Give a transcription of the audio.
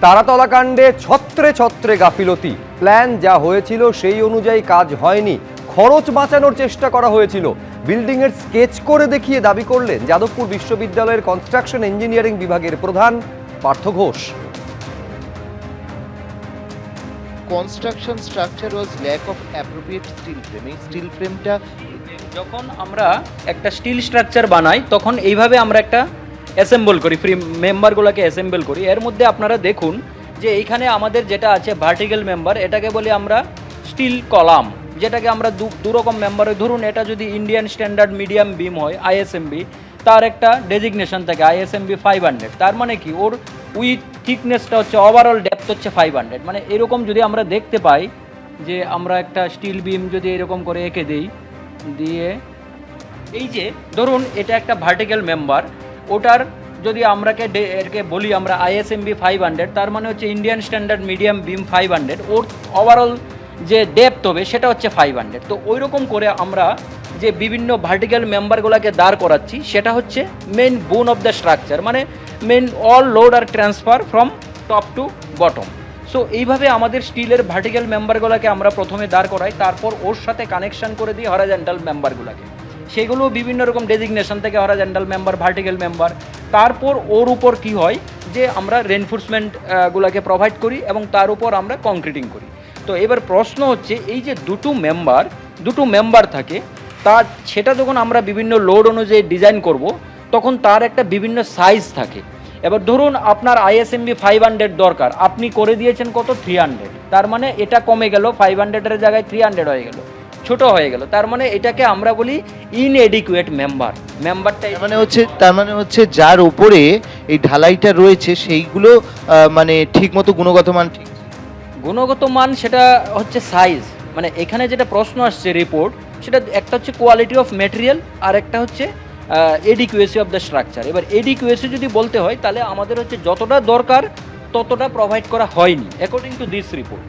তারাতলা কাণ্ডে ছত্রে ছত্রে গাফিলতি, প্ল্যান যা হয়েছিল সেই অনুযায়ী কাজ হয়নি, খরচ বাঁচানোর চেষ্টা করা হয়েছিল। বিল্ডিং এর স্কেচ করে দেখিয়ে দাবি করলেন যাদবপুর বিশ্ববিদ্যালয়ের কনস্ট্রাকশন ইঞ্জিনিয়ারিং বিভাগের প্রধান Partha Ghosh. Construction structure was lack of appropriate steel frame. এই স্টিল ফ্রেমটা যখন আমরা একটা স্টিল স্ট্রাকচার বানাই তখন এইভাবে আমরা একটা অ্যাসেম্বল করি, ফ্রি মেম্বারগুলোকে অ্যাসেম্বল করি। এর মধ্যে আপনারা দেখুন যে এইখানে আমাদের যেটা আছে ভার্টিক্যাল মেম্বার, এটাকে বলি আমরা স্টিল কলাম, যেটাকে আমরা দু রকম মেম্বার হয়। ধরুন এটা যদি ইন্ডিয়ান স্ট্যান্ডার্ড মিডিয়াম বিম হয় আইএসএমবি, তার একটা ডেজিগনেশন থাকে আইএসএমবি 500। তার মানে কি ওর উইথ থিকনেসটা হচ্ছে ওভারঅল ডেপথ হচ্ছে 500। মানে এরকম যদি আমরা দেখতে পাই যে আমরা একটা স্টিল বিম যদি এরকম করে এঁকে দিই, দিয়ে এই যে ধরুন এটা একটা ভার্টিক্যাল মেম্বার, ওটার যদি আমরাকে এরকে বলি আমরা আইএসএমবি 500, তার মানে হচ্ছে ইন্ডিয়ান স্ট্যান্ডার্ড মিডিয়াম বিম 500, ওর ওভারঅল যে ডেপথ হবে সেটা হচ্ছে 500। তো ওই রকম করে আমরা যে বিভিন্ন ভার্টিক্যাল মেম্বারগুলোকে দাঁড় করাচ্ছি সেটা হচ্ছে main bone of the structure, মানে main all load are transfer from top to bottom. So এইভাবে আমাদের স্টিলের ভার্টিক্যাল মেম্বারগুলোকে আমরা প্রথমে দাঁড় করাই, তারপর ওর সাথে কানেকশন করে দিই হরাইজন্টাল মেম্বারগুলোকে। সেগুলো বিভিন্ন রকম ডেজিগনেশন থেকে হরাইজন্টাল মেম্বার, ভার্টিক্যাল মেম্বার। তারপর ওর উপর কি হয় যে আমরা রেনফোর্সমেন্ট গুলোকে প্রোভাইড করি এবং তার উপর আমরা কংক্রিটিং করি। তো এবার প্রশ্ন হচ্ছে এই যে দুটো মেম্বার থাকে, তার সেটা যখন আমরা বিভিন্ন লোড অনুযায়ী ডিজাইন করব তখন তার একটা বিভিন্ন সাইজ থাকে। এবার ধরুন আপনার আইএসএমবি 500 দরকার, আপনি করে দিয়েছেন কত 300, তার মানে এটা কমে গেল, 500-এর জায়গায় 300 হয়ে গেল, ছোট হয়ে গেল। তার মানে এটাকে আমরা বলি ইনএডিকুয়েট মেম্বারটা। তার মানে হচ্ছে যার উপরে এই ঢালাইটা রয়েছে সেইগুলো মানে ঠিকমতো গুণগত মান সেটা হচ্ছে সাইজ। মানে এখানে যেটা প্রশ্ন আসছে রিপোর্ট, সেটা একটা হচ্ছে কোয়ালিটি অফ মেটেরিয়াল আর একটা হচ্ছে এডিকুয়েসি অফ দ্য স্ট্রাকচার। এবার এডিকুয়েসি যদি বলতে হয় তাহলে আমাদের হচ্ছে যতটা দরকার ততটা প্রোভাইড করা হয়নি অ্যাকর্ডিং টু দিস রিপোর্ট।